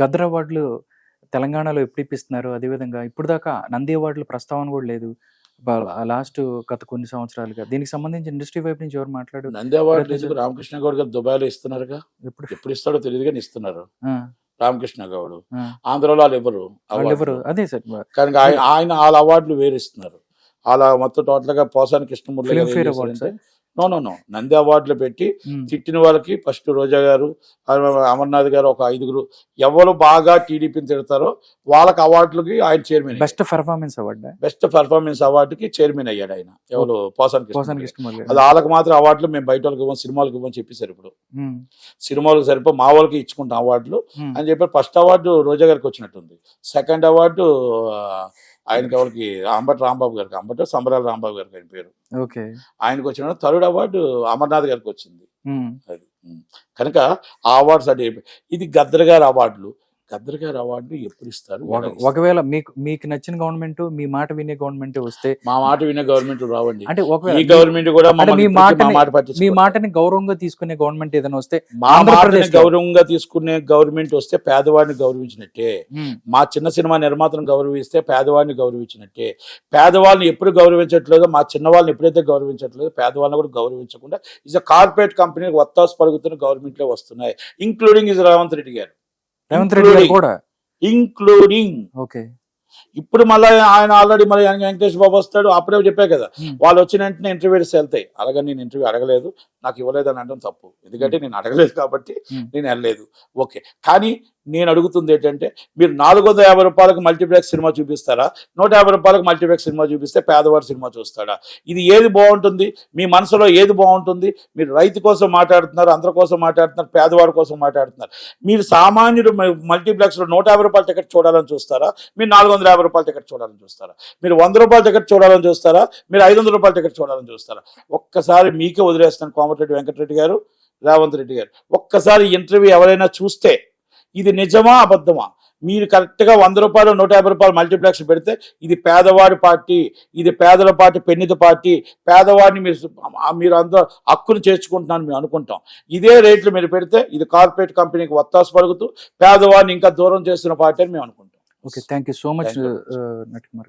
గద్దర్ అవార్డులు తెలంగాణలో ఎప్పుడు ఇప్పిస్తున్నారు? అదేవిధంగా ఇప్పటిదాకా నంది అవార్డుల ప్రస్తావన కూడా లేదు. లాస్ట్ గత కొన్ని సంవత్సరాలుగా. దీనికి సంబంధించి ఇండస్ట్రీ వైపు నుంచి ఎవరు నంది అవార్డులు ఎందుకు రామకృష్ణ గౌడ్ గారు దుబాయ్లో ఇస్తున్నారుగా. ఎప్పుడు ఇస్తాడో తెలియదు కానీ ఇస్తున్నారు రామకృష్ణ గౌడ్. ఆంధ్రలో వాళ్ళు ఎవరు అదే సార్. కానీ ఆయన వాళ్ళ అవార్డులు వేరు ఇస్తున్నారు. అలా మొత్తం టోటల్ గా పోసాని కృష్ణమూర్తి నో నంది అవార్డులు పెట్టి తిట్టిన వాళ్ళకి ఫస్ట్ రోజా గారు, అమర్నాథ్ గారు, ఒక 5గురు ఎవరు బాగా టీడీపీని తిడతారో వాళ్ళకి అవార్డులకి ఆయన చైర్మన్. బెస్ట్ పర్ఫార్మెన్స్ అవార్డుకి చైర్మన్ అయ్యాడు ఆయన. ఎవరు? పోసాని కృష్ణమూర్తి. అది వాళ్ళకి మాత్రం అవార్డులు మేము బయట వాళ్ళకి ఇవ్వం, సినిమాలకు ఇవ్వని చెప్పేశారు. ఇప్పుడు సినిమాలకు సరిపో మా వాళ్ళకి ఇచ్చుకుంటాం అవార్డులు అని చెప్పి ఫస్ట్ అవార్డు రోజా గారికి వచ్చినట్టుంది. సెకండ్ అవార్డు ఆయనకి ఎవరికి? అంబటి రాంబాబు గారికి, అంబటి సంబరాల రాంబాబు గారికి ఆయన పేరు. ఆయనకు వచ్చిన థర్డ్ అవార్డు అమర్నాథ్ గారికి వచ్చింది. అది కనుక ఆ అవార్డ్స్ అంటే ఇది గద్దర్ గారి అవార్డులు. గద్దర్ గారి అవార్డు ఎప్పుడు ఇస్తారు? ఒకవేళ మీకు నచ్చిన గవర్నమెంట్, మీ మాట వినే గవర్నమెంట్ వస్తే? మా మాట వినే గవర్నమెంట్ రావండి. అంటే ఈ గవర్నమెంట్ కూడా మీ మాటని గౌరవంగా తీసుకునే గవర్నమెంట్ ఏదైనా వస్తే? మా మాటని గౌరవంగా తీసుకునే గవర్నమెంట్ వస్తే పేదవాడిని గౌరవించినట్టే. మా చిన్న సినిమా నిర్మాతను గౌరవిస్తే పేదవాడిని గౌరవించినట్టే. పేదవాళ్ళని ఎప్పుడు గౌరవించట్లేదో, మా చిన్న వాళ్ళని ఎప్పుడైతే గౌరవించట్లేదో పేదవాళ్ళని కూడా గౌరవించకుండా ఇస్ కార్పొరేట్ కంపెనీ వత్తాసు పలుకుతున్న గవర్నమెంట్లో వస్తున్నాయి. ఇంక్లూడింగ్ ఇస్ రేవంత్ రెడ్డి గారు. ఇంక్లూడింగ్ ఇప్పుడు మళ్ళీ ఆయన ఆల్రెడీ మళ్ళీ వెంకటేష్ బాబు వస్తాడు. అప్పుడే చెప్పా కదా, వాళ్ళు వచ్చిన వెంటనే ఇంటర్వ్యూస్ వెళ్తాయి. అలాగే నేను ఇంటర్వ్యూ అడగలేదు, నాకు ఇవ్వలేదు అని అనడం తప్పు. ఎందుకంటే నేను అడగలేదు కాబట్టి నేను వెళ్ళలేదు. ఓకే, కానీ నేను అడుగుతుంది ఏంటంటే, మీరు 450 రూపాయలకు మల్టీప్లెక్స్ సినిమా చూపిస్తారా? 150 రూపాయలకు మల్టీప్లెక్స్ సినిమా చూపిస్తే పేదవాడు సినిమా చూస్తాడా? ఇది ఏది బాగుంటుంది? మీ మనసులో ఏది బాగుంటుంది? మీరు రైతు కోసం మాట్లాడుతున్నారు, అందరి కోసం మాట్లాడుతున్నారు, పేదవాడి కోసం మాట్లాడుతున్నారు. మీరు సామాన్యుడు మల్టీప్లెక్స్లో 150 రూపాయల టికెట్ చూడాలని చూస్తారా? మీరు 450 రూపాయల టికెట్ చూడాలని చూస్తారా? మీరు 100 రూపాయల టికెట్ చూడాలని చూస్తారా? మీరు 500 రూపాయల టికెట్ చూడాలని చూస్తారా? ఒక్కసారి మీకే వదిలేస్తాను, కోమటిరెడ్డి వెంకటరెడ్డి గారు, రేవంత్ రెడ్డి గారు. ఒక్కసారి ఇంటర్వ్యూ ఎవరైనా చూస్తే ఇది నిజమా అబద్ధమా? మీరు కరెక్ట్గా 100 రూపాయలు 150 రూపాయలు మల్టీప్లెక్స్ పెడితే ఇది పేదవాడి పార్టీ, ఇది పేదల పార్టీ, పెన్నిధి పార్టీ, పేదవాడిని మీరు అందరూ హక్కును చేర్చుకుంటున్నాను మేము అనుకుంటాం. ఇదే రేట్లు మీరు పెడితే ఇది కార్పొరేట్ కంపెనీకి వత్తాసు పలుకుతూ పేదవాడిని ఇంకా దూరం చేస్తున్న పార్టీ అని మేము అనుకుంటాం. Okay, thank you so much నటి కుమార్.